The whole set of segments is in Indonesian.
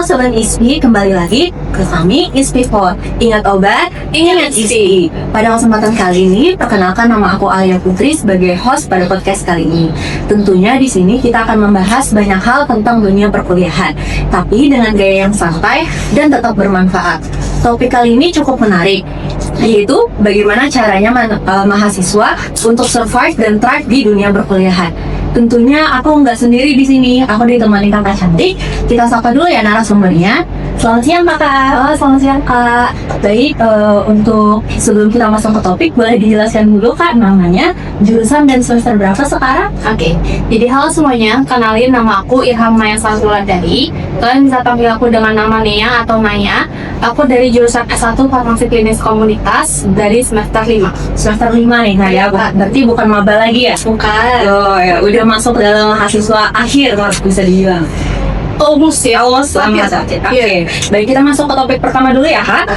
Halo Sobat ISPI, kembali lagi ke kami ISPI4. Ingat obat, ingat ISPI. Pada kesempatan kali ini, perkenalkan nama aku Alia Putri sebagai host pada podcast kali ini. Tentunya di sini kita akan membahas banyak hal tentang dunia perkuliahan, tapi dengan gaya yang santai dan tetap bermanfaat. Topik kali ini cukup menarik, yaitu bagaimana caranya mahasiswa untuk survive dan thrive di dunia perkuliahan. Tentunya aku nggak sendiri di sini, aku ditemani kakak cantik. Kita sapa dulu ya narasumbernya. Selamat siang kakak. Oh, selamat siang kak. Baik, untuk sebelum kita masuk ke topik, boleh dijelaskan dulu kak namanya, jurusan dan semester berapa sekarang? Oke, jadi halo semuanya, kenalin nama aku Irham Maya Salatuladari. Kalian bisa panggil aku dengan nama Nia atau Maya. Aku dari jurusan S1 Farmasi Klinis Komunitas dari semester 5. Semester 5 nih kak ya, berarti bukan maba lagi ya? Bukan. Oh ya, udah masuk dalam mahasiswa akhir kalau bisa dibilang. Almost ya. Oke. Baik, kita masuk ke topik pertama dulu ya kak.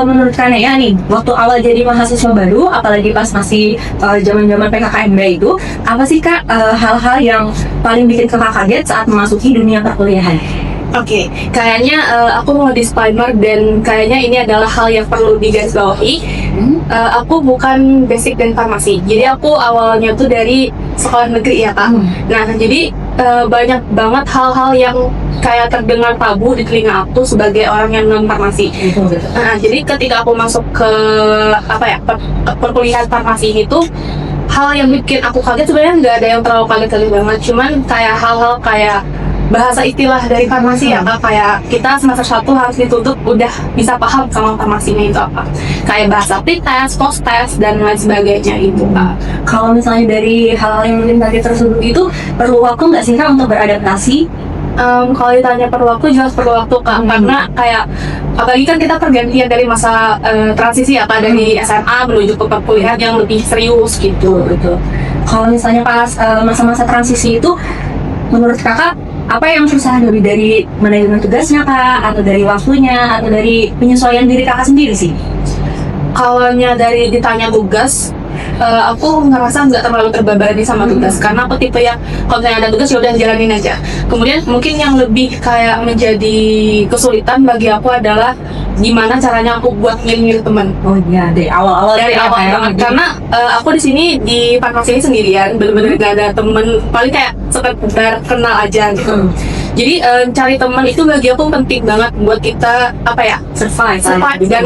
Menurut kalian ya nih, waktu awal jadi mahasiswa baru, apalagi pas masih zaman-zaman PKKMB itu, apa sih kak hal-hal yang paling bikin kakak kaget saat memasuki dunia perkuliahan? Oke, kayaknya aku mau disclaimer dan kayaknya ini adalah hal yang perlu digarisbawahi. Aku bukan basic dan farmasi, jadi aku awalnya tuh dari sekolah negeri ya kak. Nah, jadi banyak banget hal-hal yang kayak terdengar tabu di telinga aku sebagai orang yang non farmasi. Nah, jadi ketika aku masuk ke perkuliahan farmasi itu, hal yang bikin aku kaget sebenarnya nggak ada yang terlalu kaget banget, cuman kayak hal-hal kayak bahasa istilah dari farmasi ya kak, kayak kita semester 1 harus dituntut udah bisa paham sama farmasinya itu apa, kayak bahasa pretest, post test dan lain sebagainya itu kak. Kalau misalnya dari hal-hal yang mungkin tadi tersebut itu, perlu waktu nggak sih kak untuk beradaptasi? Kalau ditanya perlu waktu, jelas perlu waktu kak, karena kayak apalagi kan kita pergantian dari masa transisi ya kak, dari SMA menuju ke perkuliahan yang lebih serius gitu. Betul. Kalau misalnya pas masa-masa transisi itu, menurut kakak apa yang susah, lebih dari manajemen tugasnya kak, atau dari waktunya, atau dari penyesuaian diri kakak sendiri sih? Kalau dari ditanya tugas, aku ngerasa nggak terlalu terbebani sama tugas, karena aku tipe yang kalau misalnya ada tugas ya udah jalanin aja. Kemudian mungkin yang lebih kayak menjadi kesulitan bagi aku adalah gimana caranya aku buat milih teman. Oh iya, dari awal-awal banget, karena aku di sini di farmasi ini sendirian, bener-bener gak ada temen, paling kayak sekedar kenal aja gitu. Jadi cari teman itu bagi aku penting banget buat kita survive dan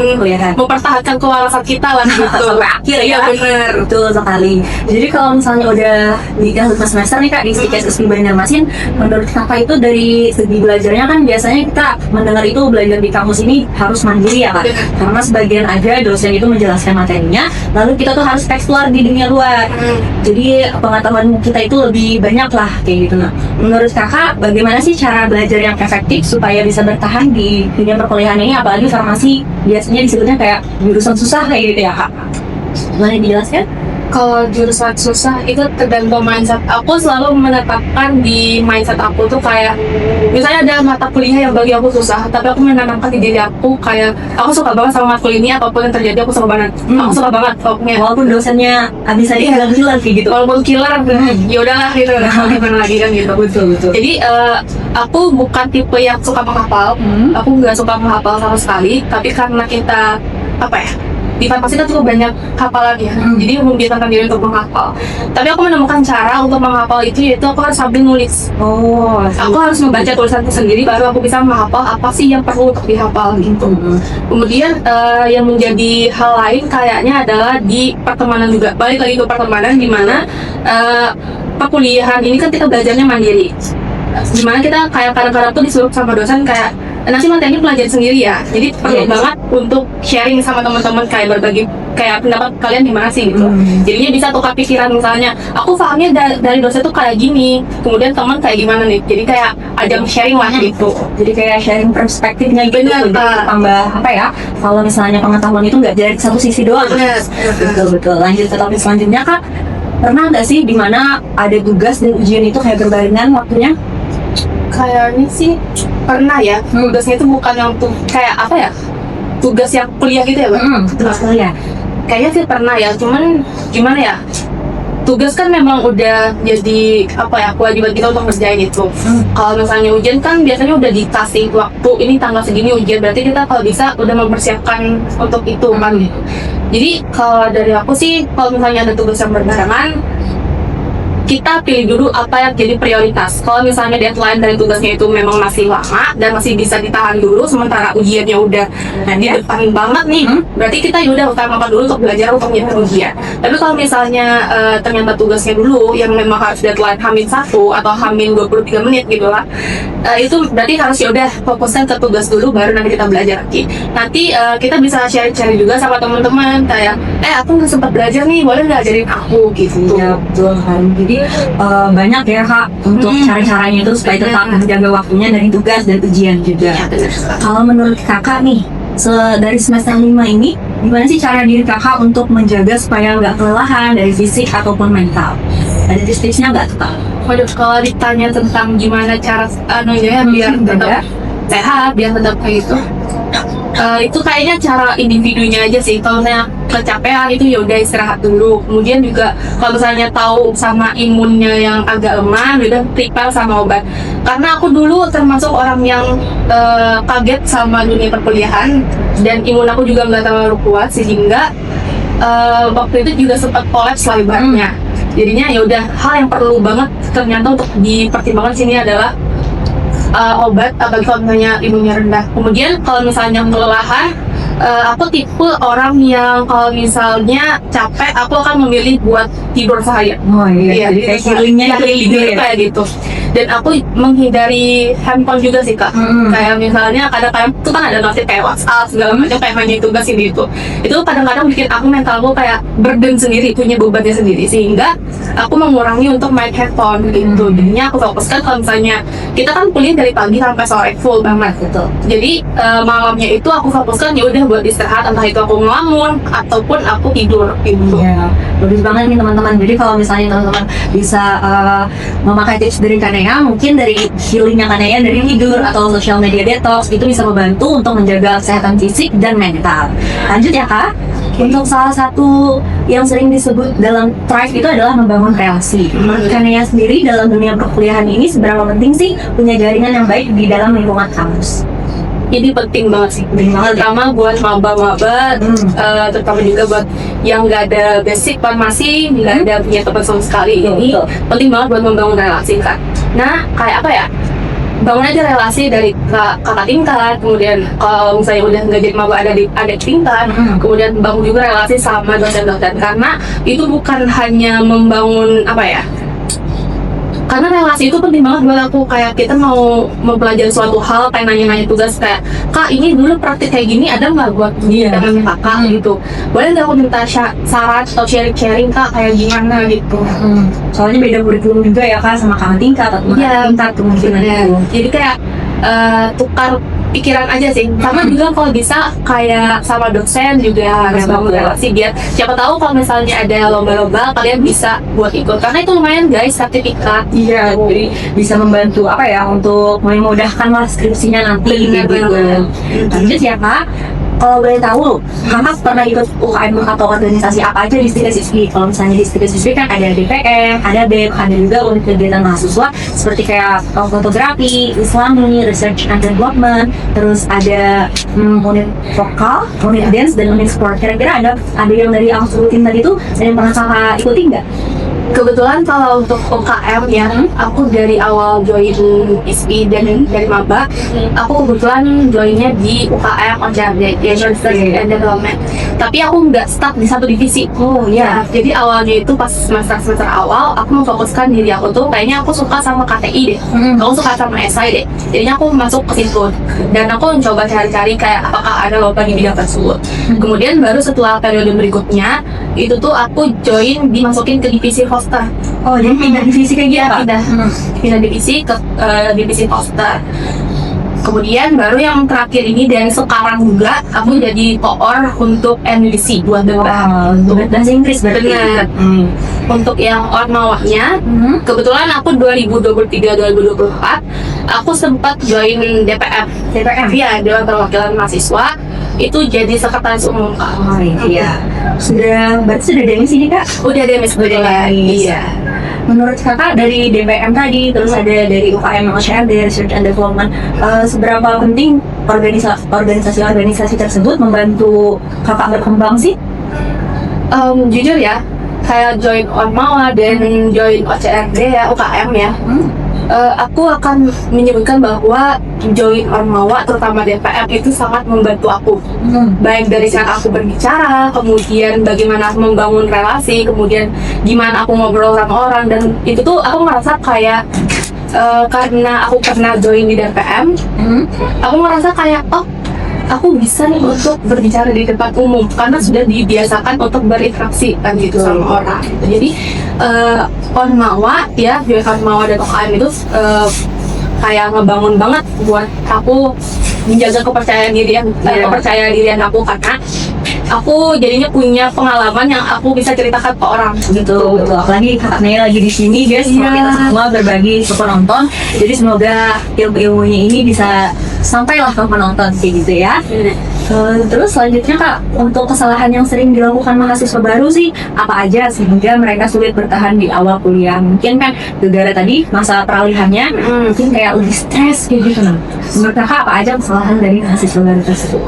mempertahankan kewarasan kita lah gitu sampai akhir ya. Bener, betul sekali. Jadi kalau misalnya udah di semester nih kak di ISPI Banjarmasin, menurut kakak itu dari segi belajarnya kan biasanya kita mendengar itu belajar di kampus ini harus mandiri ya kak, karena sebagian aja dosen itu menjelaskan materinya, lalu kita tuh harus explore di dunia luar. Jadi pengetahuan kita itu lebih banyak lah kayak gitu. Nah, menurut kakak bagaimana sih cara belajar yang efektif supaya bisa bertahan di dunia perkuliahan ini, apalagi farmasi biasanya disebutnya kayak jurusan susah kayak gitu ya kak? Boleh dijelaskan? Kalau jurusan susah itu tergantung mindset. Aku selalu menetapkan di mindset aku tuh kayak, misalnya ada mata kuliah yang bagi aku susah, tapi aku menanamkan di diri aku kayak aku suka banget sama matkul ini, apapun yang terjadi aku suka banget. Aku suka banget pokoknya. Walaupun dosennya abis aja nggak killer kayak gitu. Walaupun killer, ya udahlah gitu. Gimana lagi kan gitu. Betul. Jadi aku bukan tipe yang suka menghafal. Aku nggak suka menghafal sama sekali. Tapi karena kita di farmasi kan cukup banyak hafalan ya, jadi membiasakan diri untuk menghafal. Tapi aku menemukan cara untuk menghafal itu, yaitu aku harus sambil nulis. Aku harus membaca tulisanku sendiri, baru aku bisa menghafal apa sih yang perlu untuk dihafal gitu. Kemudian yang menjadi hal lain kayaknya adalah di pertemanan juga. Balik lagi ke pertemanan, di mana perkuliahan ini kan kita belajarnya mandiri. Dimana kita kayak kadang-kadang tuh disuruh sama dosen kayak, nanti materi pelajari sendiri ya, jadi perlu banget untuk sharing sama teman-teman, kayak berbagi kayak pendapat kalian gimana sih gitu. Jadinya bisa tukar pikiran, misalnya aku pahamnya dari dosen tuh kayak gini, kemudian teman kayak gimana nih, jadi kayak ajang sharing lah gitu. Jadi kayak sharing perspektifnya gitu. Bener, tambah kalau misalnya pengetahuan itu nggak dari satu sisi doang. Betul. Lanjut ke topik selanjutnya kak, pernah nggak sih dimana ada tugas dan ujian itu kayak berbarengan waktunya? Kayaknya sih pernah ya. Tugasnya itu bukan yang tugas yang kuliah gitu ya bang? Tugas kuliah. Kayaknya sih pernah ya, cuman gimana ya, tugas kan memang udah jadi apa ya, kewajiban kita untuk ngerjain itu. Kalau misalnya ujian kan biasanya udah dikasih waktu, ini tanggal segini ujian, berarti kita kalau bisa udah mempersiapkan untuk itu kan gitu. Jadi kalau dari aku sih, kalau misalnya ada tugas yang berbarengan, kita pilih dulu apa yang jadi prioritas. Kalau misalnya deadline dari tugasnya itu memang masih lama dan masih bisa ditahan dulu, sementara ujiannya udah di depan banget nih, berarti kita udah utamakan dulu untuk belajar untuk menyiapkan ujian. Tapi kalau misalnya ternyata tugasnya dulu yang memang harus deadline H-1 atau H-23 menit gitu lah, itu berarti harus udah fokuskan ke tugas dulu, baru nanti kita belajar lagi. Nanti kita bisa share-share juga sama teman-teman kayak, aku nggak sempat belajar nih, boleh nggak ajarin aku gitu. Iya, betul kan. Jadi banyak ya Kak untuk cara-caranya itu supaya tetap menjaga waktunya dari tugas dan ujian juga. Ya, benar. Kalau menurut Kakak nih, dari semester 5 ini, gimana sih cara diri Kakak untuk menjaga supaya nggak kelelahan dari fisik ataupun mental? Ada tips-tipsnya nggak tuh Kak? Waduh, kalau ditanya tentang gimana cara biar tetap sehat, biar tetap kayak gitu, itu kayaknya cara individunya aja sih. Kalau misalnya kecapean itu ya udah istirahat dulu. Kemudian juga kalau misalnya tahu sama imunnya yang agak lemah, udah prepare sama obat. Karena aku dulu termasuk orang yang kaget sama dunia perkuliahan dan imun aku juga nggak terlalu kuat, sehingga waktu itu juga sempat kolaps lah ibaratnya. Jadinya ya udah, hal yang perlu banget ternyata untuk dipertimbangkan sini adalah obat, apalagi kalau misalnya imunnya rendah. Kemudian kalau misalnya kelelahan, aku tipe orang yang kalau misalnya capek, aku akan memilih buat tidur seharian. Oh iya, jadi kayak healingnya itu tidur ya? Kayak gitu. Dan aku menghindari handphone juga sih Kak. Kayak misalnya kadang-kadang itu kan ada notif kayak WhatsApp segala macam, kayak main tugas ini itu. Itu kadang-kadang bikin aku mentalku kayak burden sendiri, punya bebannya sendiri, sehingga aku mengurangi untuk main handphone gitu. Jadinya aku fokuskan kalau misalnya kita kan kuliah dari pagi sampai sore full banget gitu. Jadi malamnya itu aku fokuskan ya udah buat istirahat, entah itu aku ngelamun ataupun aku tidur gitu. Iya, bagus banget nih teman-teman. Jadi kalau misalnya teman-teman bisa memakai tips dari Kanea, mungkin dari healingnya Kanea dari tidur atau social media detox, itu bisa membantu untuk menjaga kesehatan fisik dan mental. Lanjut ya Kak. Untuk salah satu yang sering disebut dalam Thrive itu adalah membangun relasi. Menurut Kanea sendiri dalam dunia perkuliahan ini seberapa penting sih punya jaringan yang baik di dalam lingkungan kampus? Ini penting banget sih, terutama buat maba-maba, terutama juga buat yang nggak ada basic farmasi, nggak ada punya teman sama sekali. Ini penting banget buat membangun relasi kan. Nah, kayak apa ya? Bangun aja relasi dari kakak tingkat, kemudian kalau misalnya udah nggak jadi maba ada adik tingkat, kemudian bangun juga relasi sama dosen-dosen, karena itu bukan hanya membangun apa ya? Karena relasi itu penting banget buat aku. Kayak kita mau mempelajari suatu hal, kayak nanya-nanya tugas kayak, Kak ini dulu praktik kayak gini ada nggak buat temennya kakak gitu, boleh nggak aku minta saran atau sharing Kak kayak gimana gitu. Soalnya beda kurikulum juga ya Kak sama kakak tingkat atau tingkat kemungkinan itu. Jadi kayak tukar pikiran aja sih, sama juga kalau bisa kayak sama dosen juga harus bangun relasi, biar siapa tahu kalau misalnya ada lomba-lomba kalian bisa buat ikut, karena itu lumayan guys, sertifikat. Iya, jadi bisa membantu apa ya untuk memudahkan lah skripsinya nanti gitu. Lanjut ya Kak. Kalau boleh tahu, Kakak pernah ikut UKM atau organisasi apa aja di Siswi? Kalau misalnya di Siswi kan ada DPM, ada BEM, ada juga unit kegiatan mahasiswa seperti kayak fotografi, Islami, Research and Development, terus ada unit vokal, unit dance, dan unit sport. Kira-kira ada yang dari aku sebutin tadi tuh, ada yang pernah Kakak ikuti nggak? Kebetulan kalau untuk UKM ya, aku dari awal join ISPI dan dari maba, aku kebetulan joinnya di UKM OJAD, Research and Development. Tapi aku nggak stuck di satu divisi. Oh iya. Jadi awalnya itu pas semester awal, aku memfokuskan diri aku tuh, kayaknya aku suka sama KTI deh, aku suka sama SI deh. Jadinya aku masuk ke situ dan aku mencoba cari-cari kayak apakah ada lomba di bidang tersebut. Kemudian baru setelah periode berikutnya, itu tuh aku join dimasukin ke divisi hoster. Oh, jadi pindah divisi kayak gitu Iya, Pak? pindah divisi ke divisi hoster. Kemudian baru yang terakhir ini dan sekarang juga aku jadi koor untuk NDC buat debat. Untuk bahasa Inggris berarti. Benar. Untuk yang ormawahnya, kebetulan aku 2023-2024 aku sempat join DPM. DPM? Iya, Dewan Perwakilan Mahasiswa. itu jadi sekretaris umum Kak. Oh iya. Berarti sudah demis ini Kak? Udah demis kebetulan. Iya. Menurut kakak dari DPM tadi, terus ada dari UKM OCRD, Research and Development, seberapa penting organisasi-organisasi tersebut membantu kakak berkembang sih? Jujur ya, kayak join Ormawa dan join OCRD ya, UKM ya. Aku akan menyebutkan bahwa join Ormawa terutama DPM itu sangat membantu aku, baik dari cara aku berbicara, kemudian bagaimana aku membangun relasi, kemudian gimana aku ngobrol sama orang, dan itu tuh aku merasa kayak karena aku pernah join di DPM, aku merasa kayak aku bisa nih untuk berbicara di tempat umum karena sudah dibiasakan untuk berinteraksi kan gitu sama orang gitu. Jadi Ormawa ya, Ormawa dan UKM itu kayak ngebangun banget buat aku menjaga kepercayaan dirian aku, karena aku jadinya punya pengalaman yang aku bisa ceritakan ke orang Betul. Apalagi kakak Naya lagi di sini guys, Iya. kita semua berbagi ke penonton. Jadi semoga ilmu-ilmunya ini bisa sampailah ke penonton kayak gitu ya. Terus selanjutnya Kak, untuk kesalahan yang sering dilakukan mahasiswa baru sih apa aja sehingga mereka sulit bertahan di awal kuliah? Mungkin kan gara tadi masa peralihannya mungkin kayak lebih stres kayak gitu. Menurut Kakak apa aja kesalahan dari mahasiswa baru tersebut?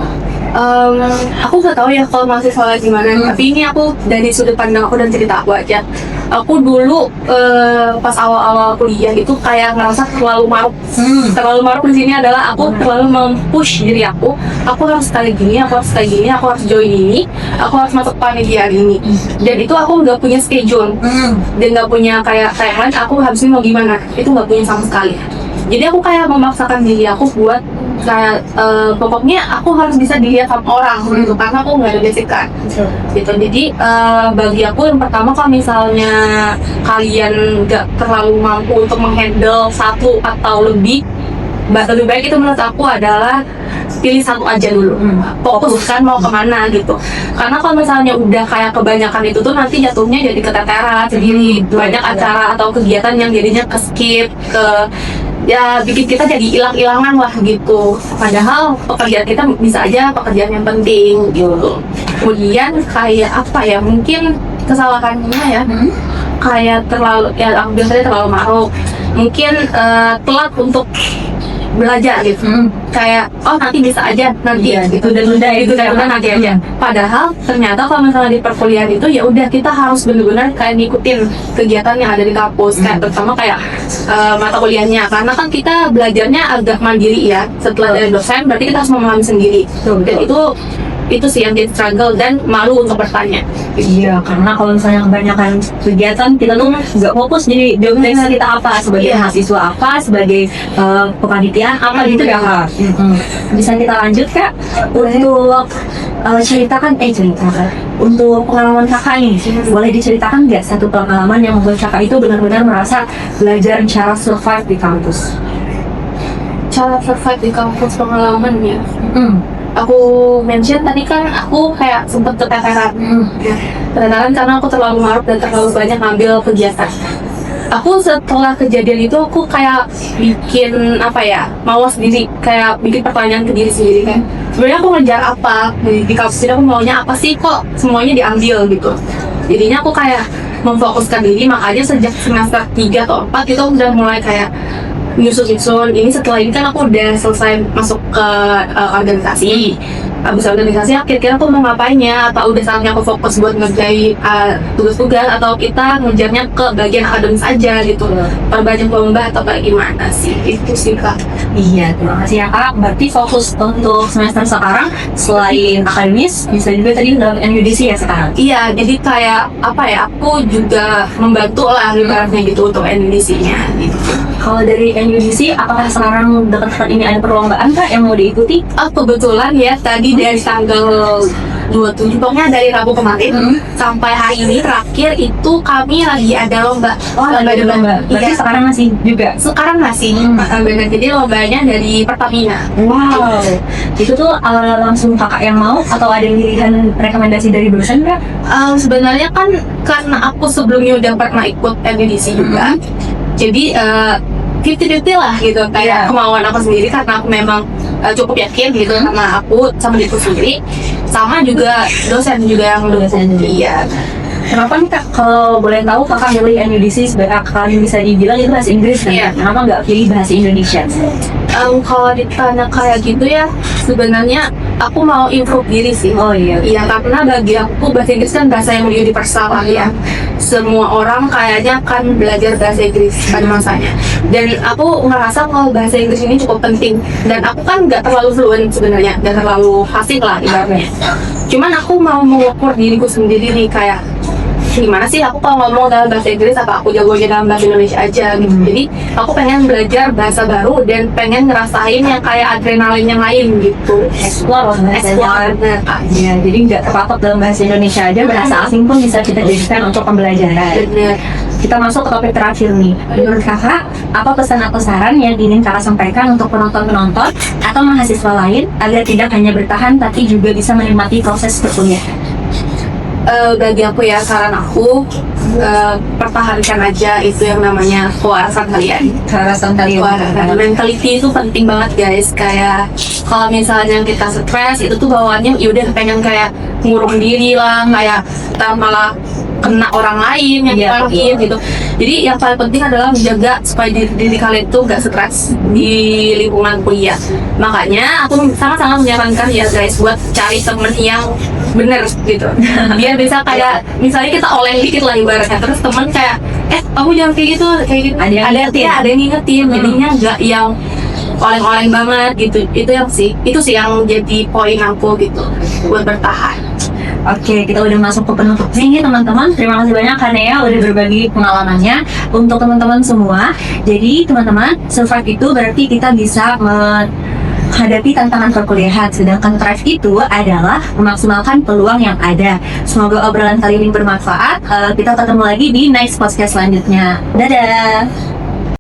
Aku nggak tahu ya kalau mahasiswa lain gimana, tapi ini aku dari sudut pandang aku dan cerita aku aja. Aku dulu pas awal-awal kuliah itu kayak ngerasa terlalu maruk. Terlalu maruk di sini adalah aku terlalu mempush diri aku. Aku harus sekali gini, aku harus kayak gini, aku harus join ini, aku harus masuk panitia ini. Dan itu aku nggak punya schedule, dan nggak punya kayak timeline. Aku habis ini mau gimana? Itu nggak punya sama sekali. Jadi aku kayak memaksakan diri aku buat kayak pokoknya aku harus bisa dilihat sama orang gitu, karena aku nggak ada basic kan gitu. Jadi bagi aku yang pertama, kalau misalnya kalian nggak terlalu mampu untuk menghandle satu atau lebih baik itu menurut aku adalah pilih satu aja dulu, fokuskan mau kemana gitu. Karena kalau misalnya udah kayak kebanyakan itu tuh nanti jatuhnya jadi keteteran sendiri, banyak acara atau kegiatan yang jadinya ke-skip, ya bikin kita jadi hilang-hilangan lah gitu. Padahal pekerjaan kita bisa aja pekerjaan yang penting gitu. Kemudian kayak apa ya, mungkin kesalahannya ya kayak terlalu, ya aku bilang tadi terlalu maruk, mungkin telat untuk belajar gitu. Kayak nanti bisa aja nanti gitu, dan udah itu kayak udah nanti aja. Padahal ternyata kalau misalnya di perkuliahan itu ya udah kita harus benar-benar kayak ngikutin kegiatan yang ada di kampus, kayak terutama kayak mata kuliahnya, karena kan kita belajarnya agak mandiri ya. Setelah dari dosen berarti kita harus memahami sendiri. Dan itu sih yang jadi struggle dan malu untuk bertanya. Iya, karena kalau misalnya kebanyakan kegiatan kita tuh nggak fokus, jadi job desk kita apa sebagai mahasiswa, apa sebagai kepanitiaan apa gitu ya Kak. Bisa kita lanjut Kak untuk ceritakan untuk pengalaman kakak nih, boleh diceritakan nggak satu pengalaman yang membuat kakak itu benar-benar merasa belajar cara survive di kampus? Cara survive di kampus pengalamannya. Aku mention tadi kan aku kayak sempet keteteran. Keteteran karena aku terlalu maruk dan terlalu banyak ngambil kegiatan. Aku setelah kejadian itu aku kayak bikin apa ya, mawas diri, kayak bikin pertanyaan ke diri sendiri kan. Sebenarnya aku ngejar apa di kampus ini, aku maunya apa sih, kok semuanya diambil gitu. Jadinya aku kayak memfokuskan diri, makanya sejak semester 3 atau 4 itu udah mulai kayak nyusun ini. Setelah ini kan aku udah selesai masuk ke organisasi. Abis organisasi kira-kira aku mau ngapainnya, apa udah saatnya aku fokus buat ngerjain tugas-tugas, atau kita ngejarnya ke bagian akademis aja gitu, perbanyak lomba atau kayak gimana sih. Itu sih Kak. Iya, terima kasih ya Kak. Berarti fokus untuk semester sekarang selain akademis bisa juga tadi dalam NUDC ya sekarang? Iya, jadi kayak apa ya, aku juga membantu lah ibaratnya gitu untuk NUDC-nya gitu. Kalau dari NUDC, apakah sekarang dekat-dekat ini ada perlombaan Kak yang mau diikuti? Kebetulan ya tadi dari tanggal 27, pokoknya dari Rabu kemarin sampai hari ini terakhir itu kami lagi ada lomba. Lagi ada lomba. Berarti Iya, sekarang masih juga? sekarang masih benar. Jadi lombanya dari Pertamina. Wow. Itu tuh langsung kakak yang mau atau ada pilihan rekomendasi dari dosen Kak? Sebenarnya kan karena aku sebelumnya udah pernah ikut NDC juga, jadi 50-50 lah gitu, kayak kemauan aku sendiri, karena aku memang cukup yakin gitu sama aku, sama diriku sendiri, sama juga dosen juga yang Dosen juga. iya. Kenapa nih Kak, kalau boleh tahu Kakak milih NUDC sebagai akademi bisa dibilang itu bahasa Inggris kan? Iya. Kenapa nggak pilih bahasa Indonesia? Kalau ditanya kayak gitu ya, sebenarnya aku mau improve diri sih. Oh iya. Iya, karena bagi aku bahasa Inggris kan bahasa yang universal lah ya. Semua orang kayaknya kan belajar bahasa Inggris pada masanya. Dan aku ngerasa kalau bahasa Inggris ini cukup penting. Dan aku kan nggak terlalu fluent sebenarnya, nggak terlalu fasih lah ibaratnya. Cuman aku mau mengukur diriku sendiri nih kayak gimana sih aku kalau ngomong dalam bahasa Inggris, apa aku jagonya dalam bahasa Indonesia aja gitu. Jadi aku pengen belajar bahasa baru dan pengen ngerasain yang kayak adrenalin yang lain gitu. Explore Explore, bener. Ya, jadi nggak terpatok dalam bahasa Indonesia aja, bahasa asing pun bisa kita jadikan untuk pembelajaran. Bener. Kita masuk ke topik terakhir nih. Menurut Kakak, apa pesan atau saran yang ingin Kakak sampaikan untuk penonton-penonton atau mahasiswa lain agar tidak hanya bertahan tapi juga bisa menikmati proses perkuliahan? Bagi aku ya, saran aku pertahankan aja itu yang namanya kewarasan kalian. Kewarasan kalian. Mentality itu penting banget guys. Kayak kalau misalnya kita stres itu tuh bawaannya yaudah pengen kayak ngurung diri lah, kayak kita malah kena orang lain yang Iya, nyalahin gitu. Jadi yang paling penting adalah menjaga supaya diri kalian tuh gak stres di lingkungan kuliah. Makanya aku sangat-sangat menyarankan ya guys buat cari temen yang bener gitu. Biar bisa kayak misalnya kita oleng dikit lah ibaratnya, terus temen kayak kamu jangan kayak gitu. Ada yang ngingetin. Ada yang ngingetin. Jadinya gak yang oleng-oleng banget gitu. Itu sih yang jadi poin aku gitu buat bertahan. Oke, kita udah masuk ke penutup nih teman-teman. Terima kasih banyak Kanea udah berbagi pengalamannya untuk teman-teman semua. Jadi teman-teman, survive itu berarti kita bisa menghadapi tantangan perkuliahan. Sedangkan thrive itu adalah memaksimalkan peluang yang ada. Semoga obrolan kali ini bermanfaat. Kita ketemu lagi di next podcast selanjutnya. Dadah!